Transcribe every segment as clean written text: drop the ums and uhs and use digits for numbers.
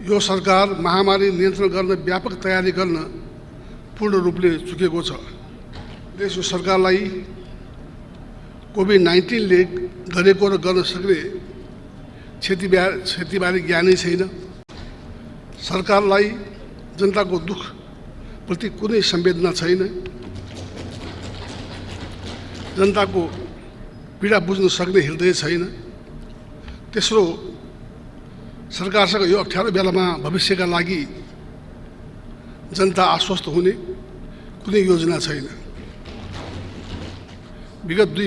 यो सरकार महामारी नियन्त्रण गर्न व्यापक तयारी गर्न पूर्ण रूपले चुकेको छ। देशको सरकारलाई कोभिड-19ले गरेको र गर्न सक्ने क्षतिबारे ज्ञानै छैन। सरकारलाई जनताको दुख प्रति कुनै संवेदना छैन। जनताको पीडा बुझ्न सक्ने हृदय छैन। तेस्रो, सरकारसँग यो अप्ठ्यारो बेलामा भविष्यका लागि जनता आश्वस्त हुने कुनै योजना छैन। विगत 2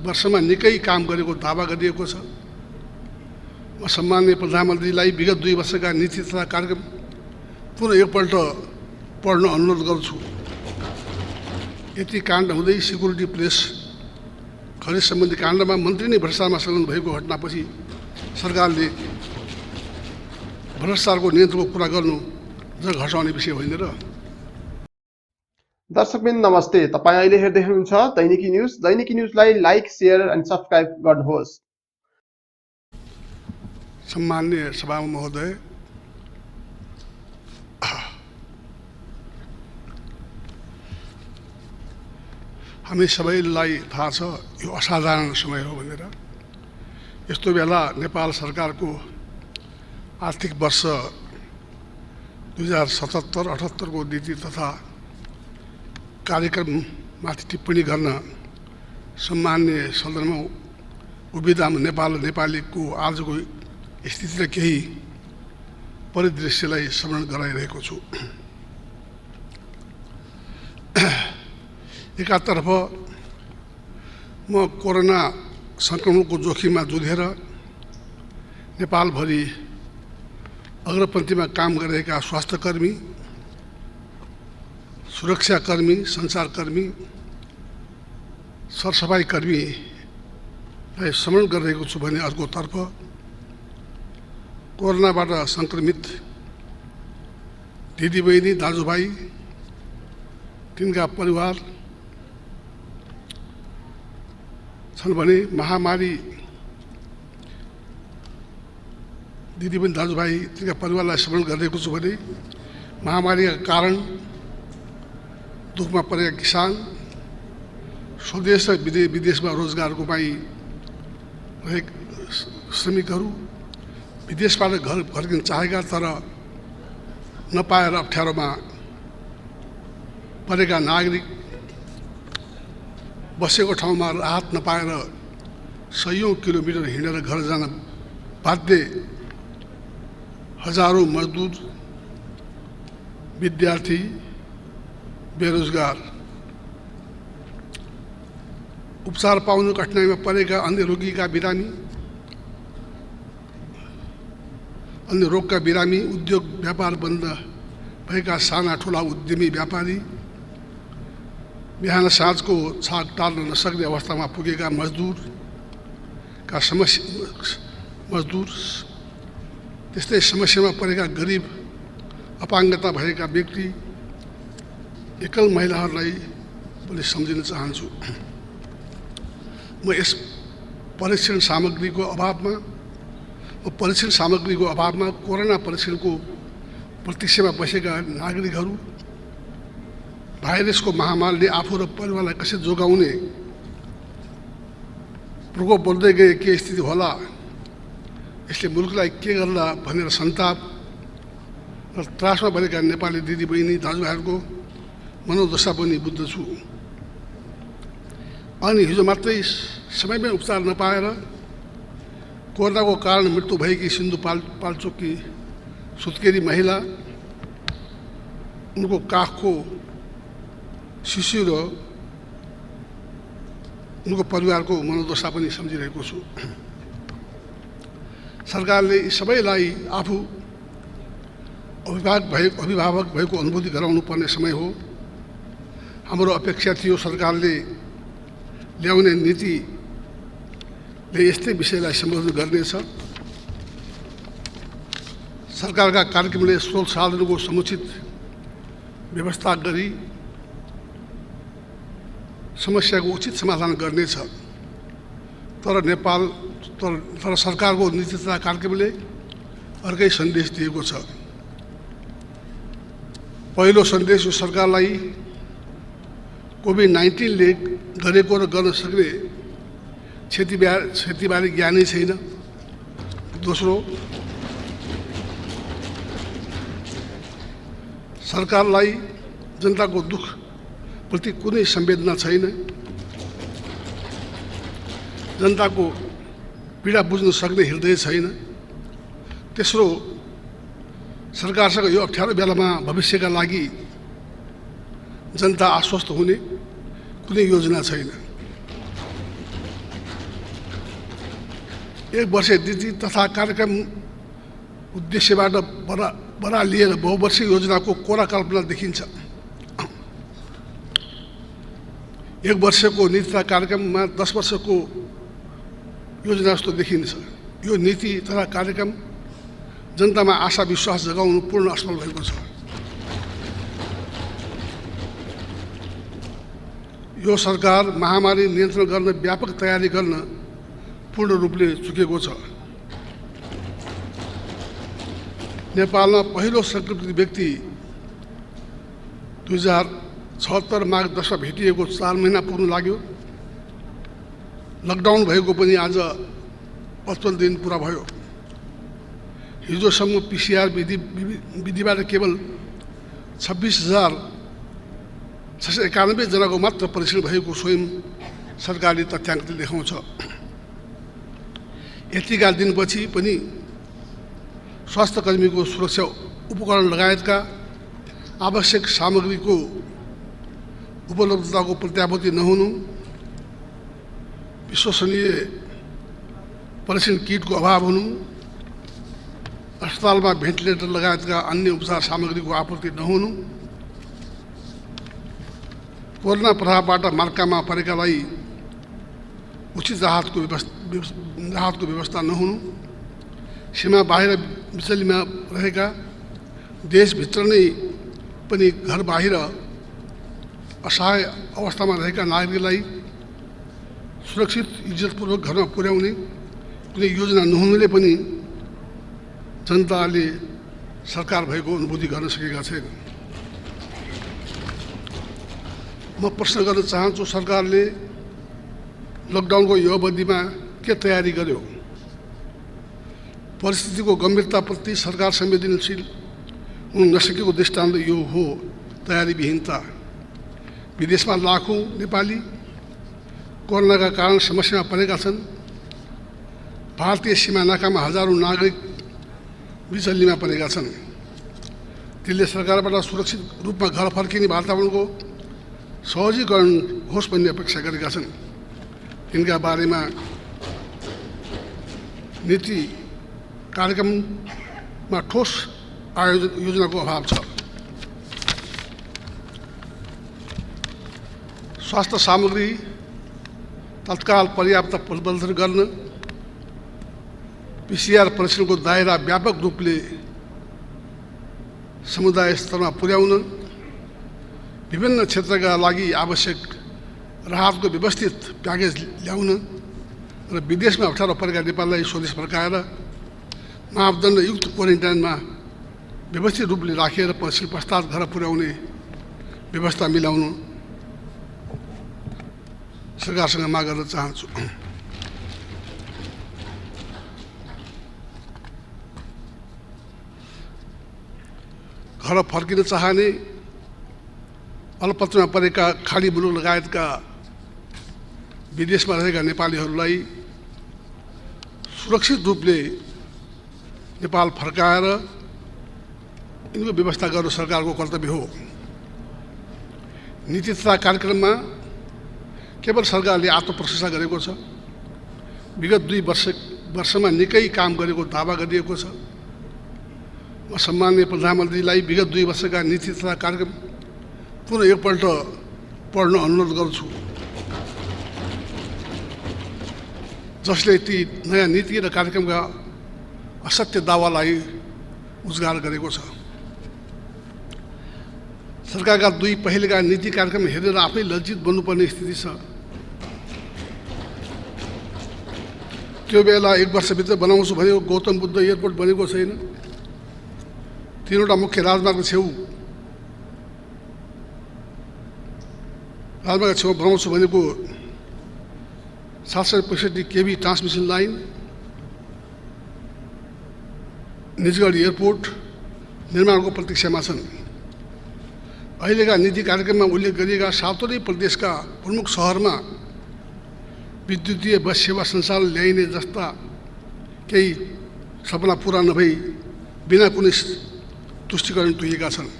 वर्षमा निकै काम गरेको दावा गरिएको छ। म सम्माननीय प्रधानमन्त्रीलाई विगत 2 वर्षका नीति तथा कार्यक्रम पुनः एकपल्ट पढ्न अनुरोध गर्छु। यति काण्ड हुँदै सिक्युरिटी प्रेस खरिद सम्बन्धी काण्डमा मन्त्री नै भ्रष्टाचारमा संलग्न भएको घटनापछि सरकारले भ्रष्टाचारको नियन्त्रणको कुरा गर्नु जग हटाउने विषय होइन र। दर्शकबिन नमस्ते, तपाईं अहिले हेर्दै हुनुहुन्छ दैनिकी न्यूज। दैनिकी न्यूजलाई लाइक, शेयर अनि सब्स्क्राइब गर्नुहोस्। सम्माननीय सभा महोदय, हामी सबैलाई थाहा छ यो असाधारण समय हो भनेर। यस्तो बेला नेपाल सरकारको आर्थिक वर्ष 2077-78 को नीति तथा कार्यक्रममाथि टिप्पणी गर्न सम्माननीय सदनमा उभिँदा नेपाल र नेपालीको आजको स्थिति र केही परिदृश्यलाई स्मरण गराइरहेको छु। एकातर्फ म कोरोना संक्रमणको जोखिममा जुझेर नेपालभरि अग्रपन्थीमा काम गरिरहेका स्वास्थ्यकर्मी, सुरक्षाकर्मी, सञ्चारकर्मी, सरसफाई कर्मीलाई स्मरण गरिरहेको छु भने अर्कोतर्फ कोरोनाबाट सङ्क्रमित दिदीबहिनी, दाजुभाइ, तिनका परिवार छन् भने महामारी दिदीबहिनी, दाजुभाइ, तिनका परिवारलाई स्मरण गरिरहेको छु भने महामारीका कारण दुःखमा परेका किसान, स्वदेश र विदेशमा रोजगार गुमाइरहेका श्रमिकहरू, विदेशबाट घर फर्किन चाहेका तर नपाएर अप्ठ्यारोमा परेका नागरिक, बसेको ठाउँमा राहत नपाएर सयौं किलोमिटर हिँडेर घर जान बाध्य हजारौं मजदुर, विद्यार्थी, बेरोजगार, उपचार पाउन कठिनाइमा परेका अन्य रोगीका बिरामी, अन्य रोगका बिरामी, उद्योग व्यापार बन्द भएका साना ठुला उद्यमी व्यापारी, बिहान साँझको छाक टाल्न नसक्ने अवस्थामा पुगेका मजदुरका मजदुर, त्यस्तै समस्यामा परेका गरिब, अपाङ्गता भएका व्यक्ति, एकल महिलाहरूलाई पनि सम्झिन चाहन्छु। म यस परीक्षण सामग्रीको अभावमा कोरोना परीक्षणको प्रतीक्षामा बसेका नागरिकहरू, भाइरसको महामारीले आफू र परिवारलाई कसरी जोगाउने, प्रकोप बढ्दै गए के स्थिति होला, यसले मुलुकलाई के गर्ला भनेर सन्ताप र त्रासमा परेका नेपाली दिदीबहिनी, दाजुभाइहरूको मनोदशा पनि बुझ्दछु। अनि हिजो मात्रै समयमै उपचार नपाएर कोरोनाको कारण मृत्यु भएकी सिन्धुपाल्चोककी सुत्केरी महिला, उनको काखको शिशु र उनको परिवारको मनोदशा पनि सम्झिरहेको छु। सरकारले यी सबैलाई आफू अभिभावक भएको अनुभूति गराउनु पर्ने समय हो। हाम्रो अपेक्षा थियो सरकारले ल्याउने नीतिले यस्तै विषयलाई सम्बोधन गर्नेछ। सरकारका कार्यक्रमले स्रोत साधनको समुचित व्यवस्था गरी समस्याको उचित समाधान गर्नेछ। तर सरकारको नीति तथा कार्यक्रमले अर्कै सन्देश दिएको छ। पहिलो सन्देश यो सरकारलाई कोभिड-19ले गरेको र गर्न सक्ने क्षतिबारे ज्ञानै छैन। दोस्रो, सरकारलाई जनताको दुःख प्रति कुनै संवेदना छैन। जनताको पीडा बुझ्न सक्ने हृदय छैन। तेस्रो, सरकारसँग यो अप्ठ्यारो बेलामा भविष्यका लागि जनता आश्वस्त हुने कुनै योजना छैन। एक वर्ष नीति तथा कार्यक्रम उद्देश्यबाट बडा लिएर बहुवर्षीय योजनाको कोरा कल्पना देखिन्छ। एक वर्षको नीति तथा कार्यक्रममा 10 वर्षको योजना जस्तो देखिन्छ। यो नीति तथा कार्यक्रम जनतामा आशा विश्वास जगाउनु पूर्ण असफल भएको छ। यो सरकार महामारी नियन्त्रण गर्न व्यापक तयारी गर्न पूर्ण रूपले चुकेको छ। नेपालमा पहिलो संक्रमित व्यक्ति 2076 माघ 10 भेटिएको 4 महिना पुग्न लाग्यो। लकडाउन भएको पनि आज 55 दिन पुरा भयो। हिजोसम्म PCR विधिबाट केवल 26,691 जनाको मात्र परीक्षण भएको स्वयं सरकारले तथ्याङ्कले देखाउँछ। यतिका दिनपछि पनि स्वास्थ्य कर्मीको सुरक्षा उपकरण लगायतका आवश्यक सामग्रीको उपलब्धताको प्रत्याभूति नहुनु, विश्वसनीय परीक्षण किटको अभाव हुनु, अस्पतालमा भेन्टिलेटर लगायतका अन्य उपचार सामग्रीको आपूर्ति नहुनु, कोरोना प्रभावबाट मर्कामा परेकालाई उचित राहतको व्यवस्था नहुनु, सीमा बाहिर बिचलीमा रहेका देशभित्र नै पनि घर बाहिर असहाय अवस्थामा रहेका नागरिकलाई सुरक्षित इज्जतपूर्वक घरमा पुर्याउने कुनै योजना नहुनुले पनि जनताले सरकार भएको अनुभूति गर्न सकेका छैन। म प्रश्न गर्न चाहन्छु, सरकारले लकडाउनको यो अवधिमा के तयारी गर्यो? परिस्थितिको गम्भीरताप्रति सरकार संवेदनशील हुन नसकेको दृष्टान्त यो हो तयारीविहीनता। विदेशमा लाखौँ नेपाली कोरोनाका कारण समस्यामा परेका छन्। भारतीय सीमा नाकामा हजारौँ नागरिक बिचल्लीमा परेका छन्। तिनले सरकारबाट सुरक्षित रूपमा घर फर्किने वातावरणको सहजीकरण होस् भन्ने अपेक्षा गरेका छन्। तिनका बारेमा नीति कार्यक्रममा ठोस योजनाको अभाव छ। स्वास्थ्य सामग्री तत्काल पर्याप्त उपलब्ध गर्न, PCR परीक्षणको दायरा व्यापक रूपले समुदाय स्तरमा पुर्याउन, विभिन्न क्षेत्रका लागि आवश्यक राहतको व्यवस्थित प्याकेज ल्याउन र विदेशमा अप्ठ्यारो परेका नेपाललाई स्वदेश फर्काएर मापदण्डयुक्त क्वारेन्टाइनमा व्यवस्थित रूपले राखेर परीक्षण पश्चात घर पुर्याउने व्यवस्था मिलाउनु सरकारसँग माग गर्न चाहन्छु। घर फर्किन चाहने अलपत्रमा परेका खाडी मुलुक लगायतका विदेशमा रहेका नेपालीहरूलाई सुरक्षित रूपले नेपाल फर्काएर यिनको व्यवस्था गर्नु सरकारको कर्तव्य हो। नीति तथा कार्यक्रममा केवल सरकारले आत्मप्रशंसा गरेको छ। विगत 2 वर्षमा निकै काम गरेको दावा गरिएको छ। म सम्माननीय प्रधानमन्त्रीलाई विगत 2 वर्षका नीति तथा कार्यक्रम पुनः एकपल्ट पढ्न अनुरोध गर्छु, जसले ती नयाँ नीति र कार्यक्रमका असत्य दावालाई उजागर गरेको छ। सरकारका 2 पहिलेका नीति कार्यक्रम हेरेर आफै लज्जित बन्नुपर्ने स्थिति छ। त्यो बेला 1 वर्षभित्र बनाउँछु भनेको गौतम बुद्ध एयरपोर्ट बनेको छैन। 3वटा मुख्य राजमार्ग छेउ बनाउँछु भनेको 765 केभी ट्रान्समिसन लाइन, निजगढ एयरपोर्ट निर्माणको प्रतीक्षामा छन्। अहिलेका नीति कार्यक्रममा उल्लेख गरिएका 7वटै प्रदेशका प्रमुख सहरमा विद्युतीय बस सेवा सञ्चालन ल्याइने जस्ता केही सपना पूरा नभई बिना कुनै तुष्टिकरण तुइएका छन्।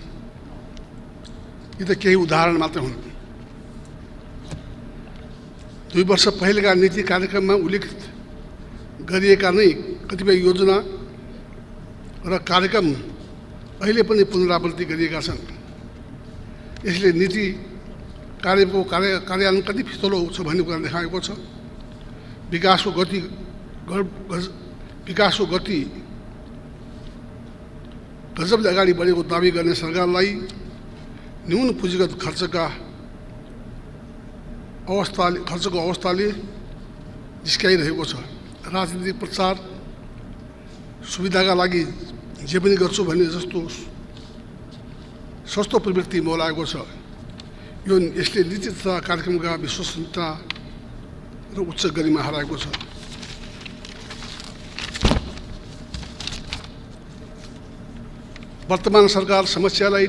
यी त केही उदाहरण मात्र हुन्। 2 वर्ष पहिलेका नीति कार्यक्रममा उल्लेखित गरिएका नै कतिपय योजना र कार्यक्रम अहिले पनि पुनरावृत्ति गरिएका छन्। यसले नीति कार्यको कार्यान्वयन कति फितलो छ भन्ने कुरा देखाएको छ। विकासको गति गजबले अगाडि बढेको दाबी गर्ने सरकारलाई न्यून पुँजीगत खर्चको अवस्थाले जिस्काइरहेको छ। राजनीतिक प्रचार सुविधाका लागि जे पनि गर्छु भन्ने जस्तो सस्तो प्रवृत्ति मौलाएको छ। यसले नीति तथा कार्यक्रमका विश्वसनीयता र उच्च गरिमा हराएको छ। वर्तमान सरकार समस्यालाई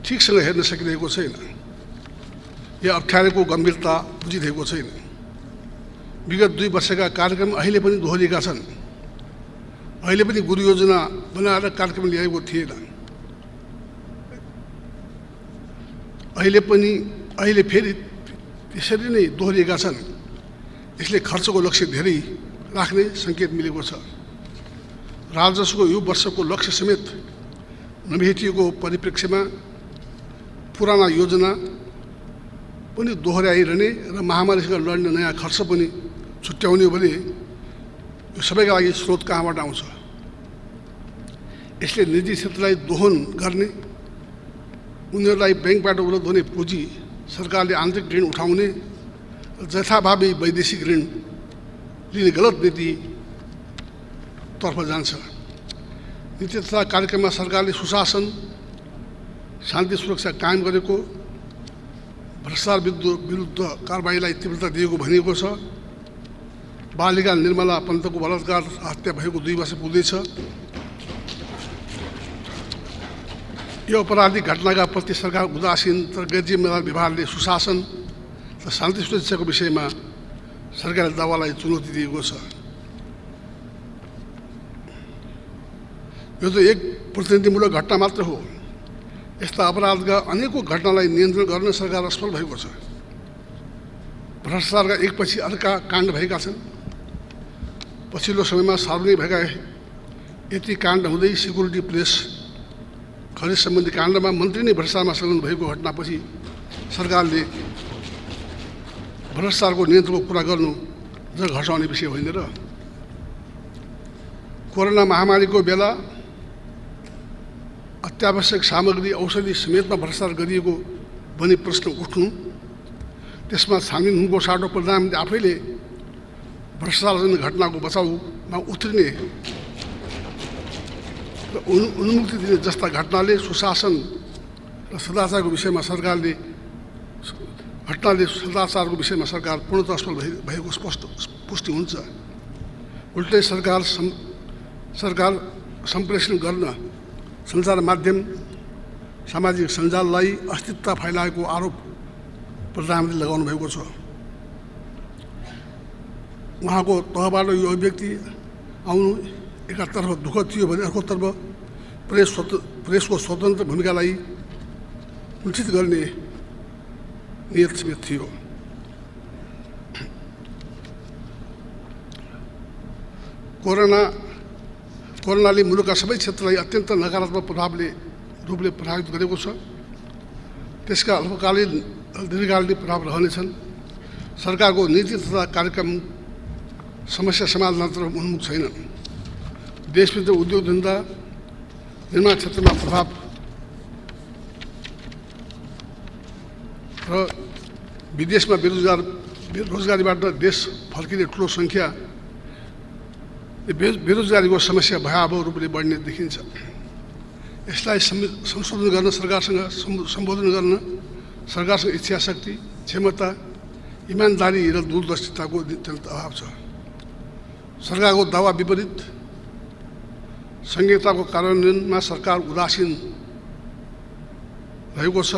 ठिकसँग हेर्न सकिरहेको छैन या अप्ठ्यारोको गम्भीरता बुझिरहेको छैन। विगत 2 वर्षका कार्यक्रम अहिले पनि दोहोरिएका छन्। अहिले पनि गुरु योजना बनाएर कार्यक्रम ल्याएको थिएन। अहिले फेरि त्यसरी नै दोहोरिएका छन्। यसले खर्चको लक्ष्य धेरै राख्ने सङ्केत मिलेको छ। राजस्वको यो वर्षको लक्ष्य समेत नभेटिएको परिप्रेक्ष्यमा पुराना योजना पनि दोहोऱ्याइरहने र महामारीसँग लड्ने नयाँ खर्च पनि छुट्याउने हो भने यो सबैका लागि स्रोत कहाँबाट आउँछ? यसले निजी क्षेत्रलाई दोहन गर्ने, उनीहरूलाई ब्याङ्कबाट उपलब्ध हुने पुँजी सरकारले आन्तरिक ऋण उठाउने र जथाभावी वैदेशिक ऋण लिने गलत नीतितर्फ जान्छ। नीति तथा कार्यक्रममा सरकारले सुशासन, शान्ति सुरक्षा कायम गरेको, भ्रष्टाचार विरुद्ध कारबाहीलाई तीव्रता दिएको भनिएको छ। बालिका निर्मला पन्तको बलात्कार हत्या भएको 2 वर्ष पुग्दैछ। यो अपराधिक घटनाका प्रति सरकार उदासीन तर गैरजिम्मेदार व्यवहारले सुशासन र शान्ति सुरक्षाको विषयमा सरकारले दावालाई चुनौती दिएको छ। यो त एक प्रतिनिधिमूलक घटना मात्र हो। यस्ता अपराधका अनेकौं घटनालाई नियन्त्रण गर्न सरकार असफल भएको छ। भ्रष्टाचारका एकपछि अर्का काण्ड भएका छन्। पछिल्लो समयमा सार्वजनिक भएका यति काण्ड हुँदै सिक्युरिटी प्रेस खरिद सम्बन्धी काण्डमा मन्त्री नै भ्रष्टाचारमा संलग्न भएको घटनापछि सरकारले भ्रष्टाचारको नियन्त्रणको कुरा गर्नु ज घटाउने विषय होइन र? कोरोना महामारीको बेला अत्यावश्यक सामग्री औषधि समेतमा भ्रष्टाचार गरिएको भनी प्रश्न उठ्नु, त्यसमा छानबिन हुनुको साटो प्रधानमन्त्री आफैले भ्रष्टाचारजन्य घटनाको बचाउमा उत्रिने र उन्मुक्ति दिने जस्ता घटनाले सुशासन र सदाचारको विषयमा सरकार पूर्णतः असफल भएको स्पष्ट पुष्टि हुन्छ। उल्टै सरकार सम्प्रेषण गर्न सञ्चार माध्यम सामाजिक सञ्जाललाई अस्तित्व फैलाएको आरोप प्रधानमन्त्रीले लगाउनु भएको छ। उहाँको तहबाट यो अभिव्यक्ति आउनु एकातर्फ दुःखद थियो भने अर्कोतर्फ प्रेसको स्वतन्त्र भूमिकालाई कुण्ठित गर्ने नियत समेत थियो। कोरोनाले मुलुकका सबै क्षेत्रलाई अत्यन्त नकारात्मक रूपले प्रभावित गरेको छ। त्यसका अल्पकालीन र दीर्घकालीन प्रभाव रहनेछन्। सरकारको नीति तथा कार्यक्रम समस्या समाधानतर्फ उन्मुख छैन। देशभित्र उद्योग धन्दा निर्माण क्षेत्रमा प्रभाव र विदेशमा बेरोजगारीबाट देश फर्किने ठुलो सङ्ख्या बेरोजगारीको समस्या भयावह रूपले बढ्ने देखिन्छ। यसलाई संशोधन गर्न सरकारसँग सम्बोधन गर्न सरकारसँग इच्छा शक्ति, क्षमता, इमान्दारी र दूरदर्शिताको अत्यन्त अभाव छ। सरकारको दावा विपरीत संहिताको कार्यान्वयनमा सरकार उदासीन रहेको छ।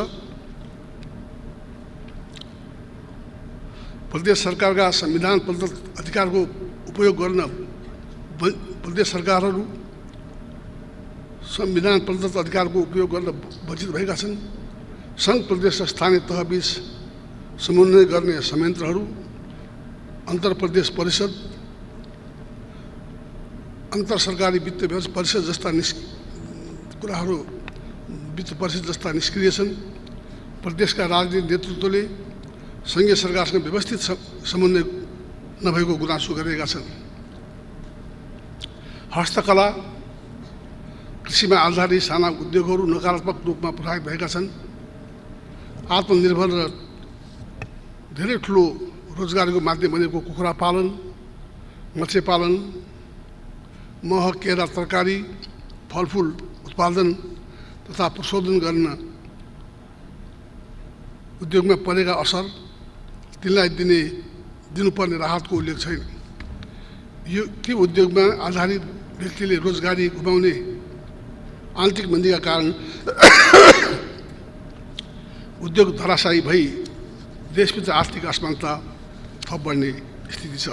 प्रदेश सरकारका संविधान प्रदत्त अधिकारको उपयोग गर्न प्रदेश सरकारहरू संविधान प्रदत्त अधिकारको उपयोग गर्न वञ्चित भएका छन्। सङ्घ प्रदेश र स्थानीय तहबीच समन्वय गर्ने संयन्त्रहरू, अन्तर प्रदेश परिषद, अन्तर सरकारी वित्त परिषद जस्ता कुराहरू वित्त परिषद जस्ता निष्क्रिय छन्। प्रदेशका राजनीतिक नेतृत्वले सङ्घीय सरकारसँग व्यवस्थित समन्वय नभएको गुनासो गरेका छन्। हस्तकला, कृषिमा आधारित साना उद्योगहरू नकारात्मक रूपमा प्रभावित भएका छन्। आत्मनिर्भर र धेरै ठुलो रोजगारीको माध्यम बनेको कुखुरा पालन, मत्स्य पालन, मह, केरा, तरकारी, फलफुल उत्पादन तथा प्रशोधन गर्न उद्योगमा परेका असर, तिनलाई दिनुपर्ने राहतको उल्लेख छैन। यो ती उद्योगमा आधारित व्यक्तिले रोजगारी गुमाउने आन्तरिक मन्दीका कारण उद्योग धराशायी भई देशभित्र आर्थिक असमानता थप बढ्ने स्थिति छ।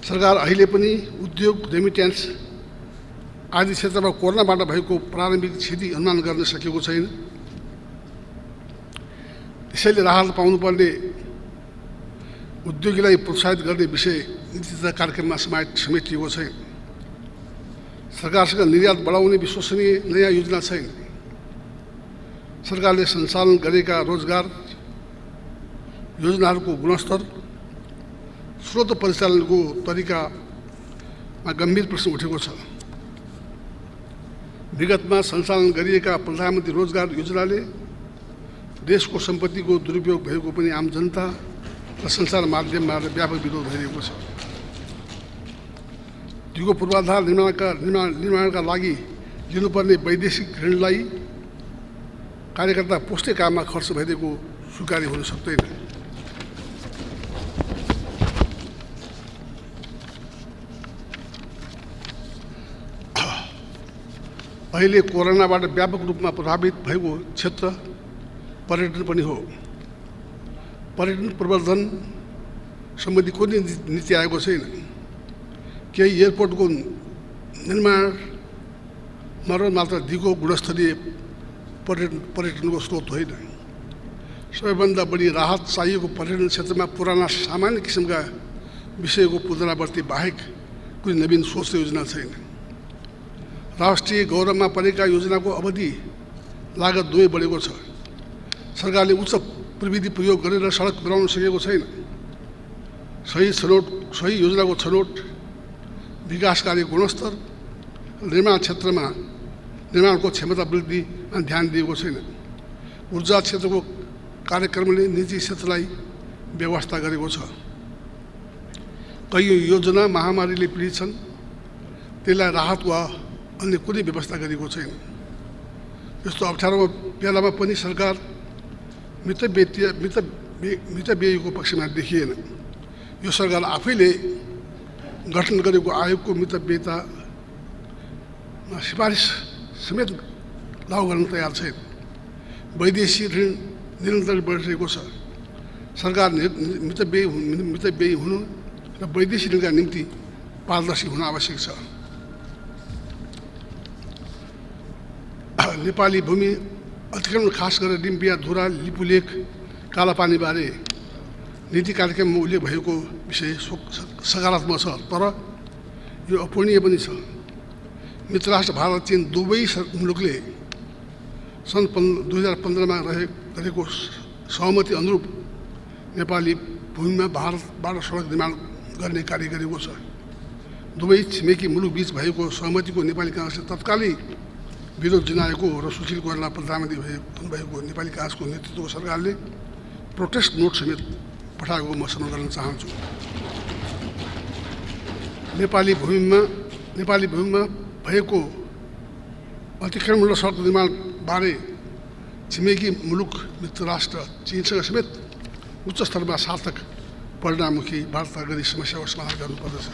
सरकार अहिले पनि उद्योग, रेमिट्यान्स आदि क्षेत्रमा कोरोनाबाट भएको प्रारम्भिक क्षति अनुमान गर्न सकेको छैन। त्यसैले राहत पाउनुपर्ने उद्योगीलाई प्रोत्साहित गर्ने विषय नीति तथा कार्यक्रममा समेटिएको छैन। सरकारसँग निर्यात बढाउने विश्वसनीय नयाँ योजना छैन। सरकारले सञ्चालन गरेका रोजगार योजनाहरूको गुणस्तर, स्रोत परिचालनको तरिकामा गम्भीर प्रश्न उठेको छ। विगतमा सञ्चालन गरिएका प्रधानमन्त्री रोजगार योजनाले देशको सम्पत्तिको दुरुपयोग भएको पनि आम जनता र सञ्चार माध्यममा व्यापक विरोध भइरहेको छ। दिगो पूर्वाधार निर्माणका लागि लिनुपर्ने वैदेशिक ऋणलाई कार्यकर्ता पोस्टे काममा खर्च भइदिएको स्वीकार्य हुन सक्दैन। अहिले कोरोनाबाट व्यापक रूपमा प्रभावित भएको क्षेत्र पर्यटन पनि हो। पर्यटन प्रवर्धन सम्बन्धी कुनै नीति आएको छैन। केही एयरपोर्टको निर्माण मर्मत मात्र दिगो गुणस्तरीय पर्यटनको स्रोत होइन। सबैभन्दा बढी राहत चाहिएको पर्यटन क्षेत्रमा पुराना सामान्य किसिमका विषयको पुनरावृत्ति बाहेक कुनै नवीन सोच र योजना छैन। राष्ट्रिय गौरवमा परेका योजनाको अवधि लागत दुवै बढेको छ। सरकारले उच्च प्रविधि प्रयोग गरेर सडक बनाउन सकेको छैन। सही योजनाको छनौट, विकास कार्य गुणस्तर, निर्माण क्षेत्रमा निर्माणको क्षमता वृद्धिमा ध्यान दिएको छैन। ऊर्जा क्षेत्रको कार्यक्रमले निजी क्षेत्रलाई व्यवस्था गरेको छ। कयौँ योजना महामारीले पीडित छन्, त्यसलाई राहत वा अन्य कुनै व्यवस्था गरेको छैन। यस्तो अप्ठ्यारो बेलामा पनि सरकार मितव्ययीको पक्षमा देखिएन। यो सरकार आफैले गठन गरेको आयोगको मितव्ययितामा सिफारिस समेत लागू गर्न तयार छैन। वैदेशिक ऋण निरन्तर बढिरहेको छ। सरकार मितव्ययी हुनु र वैदेशिक ऋणका निम्ति पारदर्शी हुन आवश्यक छ। नेपाली भूमि अतिक्रमण, खास गरेर डिम्पिया, धुरा, लिपुलेक, कालापानीबारे नीति कार्यक्रममा उल्लेख भएको विषय सकारात्मक छ, तर यो अपूर्णीय पनि छ। मित्रराष्ट्र भारत, चीन दुवै मुलुकले सन् 2015मा गरेको सहमति अनुरूप नेपाली भूमिमा भारतबाट सडक निर्माण गर्ने कार्य गरेको छ। दुवै छिमेकी मुलुकबीच भएको सहमतिको नेपाली काङ्ग्रेसले तत्कालै विरोध जनाएको र सुशील कोइराला प्रधानमन्त्री हुनुभएको नेपाली काङ्ग्रेसको नेतृत्वको सरकारले प्रोटेस्ट नोट समेत पठाएको म स्मरण गर्न चाहन्छु। नेपाली भूमिमा भएको अतिक्रमण र सडक निर्माण बारे छिमेकी मुलुक मित्र राष्ट्र चीनसँग समेत उच्च स्तरमा सार्थक परिणाममुखी वार्ता गरी समस्याको समाधान गर्नुपर्दछ।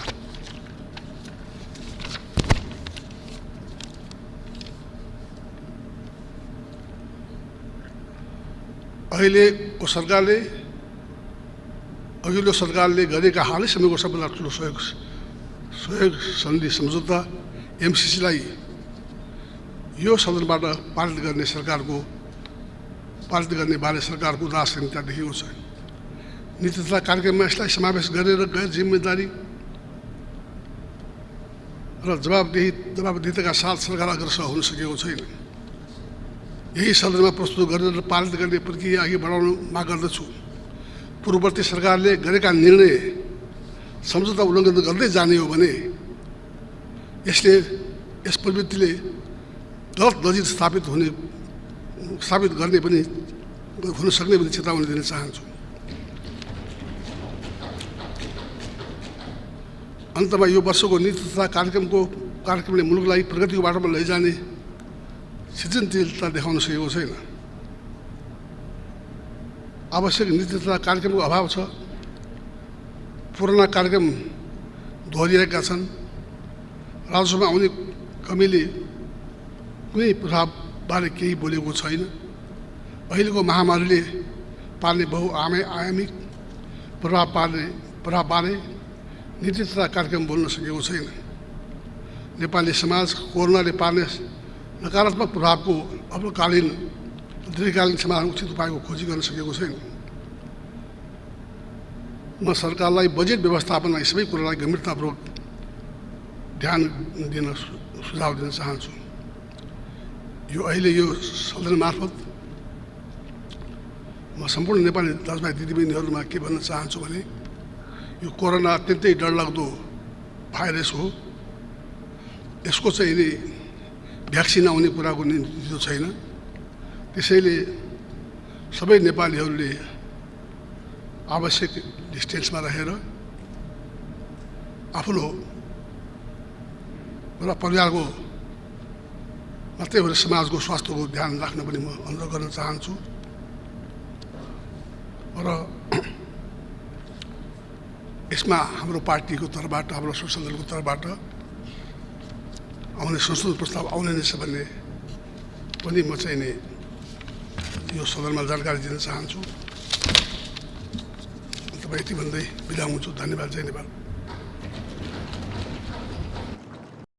अघिल्लो सरकारले गरेका हालै समयको सबभन्दा ठुलो सहयोग सन्धि सम्झौता एमसिसीलाई यो सदनबाट पारित गर्ने बारे सरकारको उदासीनता देखिएको छ। नीति तथा कार्यक्रममा यसलाई समावेश गरेर गैर जिम्मेदारी र जवाबदेहिताका साथ सरकार अग्रसर हुन सकेको छैन। यही सदनमा प्रस्तुत गरेर पारित गर्ने प्रक्रिया अघि बढाउन माग गर्दछु। पूर्ववर्ती सरकारले गरेका निर्णय सम्झौता उल्लङ्घन गर्दै जाने हो भने यस प्रवृत्तिले गलत नजिर स्थापित गर्ने पनि हुन सक्ने पनि चेतावनी दिन चाहन्छु। अन्तमा यो वर्षको नीति तथा कार्यक्रमले मुलुकलाई प्रगतिको बाटोमा लैजाने सृजनशीलता देखाउन सकेको छैन। आवश्यक नीति तथा कार्यक्रमको अभाव छ। पुराना कार्यक्रम दोहोरिएका छन्। राजस्वमा आउने कमीले कुनै प्रभावबारे केही बोलेको छैन। अहिलेको महामारीले पार्ने बहुआयामिक प्रभावबारे नीति तथा कार्यक्रम बोल्न सकेको छैन। नेपाली समाज कोरोनाले पार्ने नकारात्मक प्रभावको अल्पकालीन दीर्घकालीन समाधान उचित उपायको खोजी गर्न सकेको छैन। म सरकारलाई बजेट व्यवस्थापनमा सबै कुरालाई गम्भीरतापूर्वक ध्यान दिन सुझाव दिन चाहन्छु। अहिले यो सदन मार्फत म सम्पूर्ण नेपाली दाजुभाइ दिदीबहिनीहरूमा के भन्न चाहन्छु भने यो कोरोना अत्यन्तै डरलाग्दो भाइरस हो। यसको चाहिँ भ्याक्सिन आउने कुराको निश्चित छैन। त्यसैले सबै नेपालीहरूले आवश्यक डिस्टेन्समा रहेर आफ्नो र परिवारको मात्रै हो समाजको स्वास्थ्यको ध्यान राख्न पनि म अनुरोध गर्न चाहन्छु। र यसमा हाम्रो पार्टीको तर्फबाट हाम्रो संसदको तर्फबाट आउने संशोधन प्रस्ताव आउने नै छ भन्ने पनि म चाहिँ नि यो सदनमा जानकारी दिन चाहन्छु। तपाईँ यति भन्दै बिदा हुन्छु। धन्यवाद। जय नेपाल।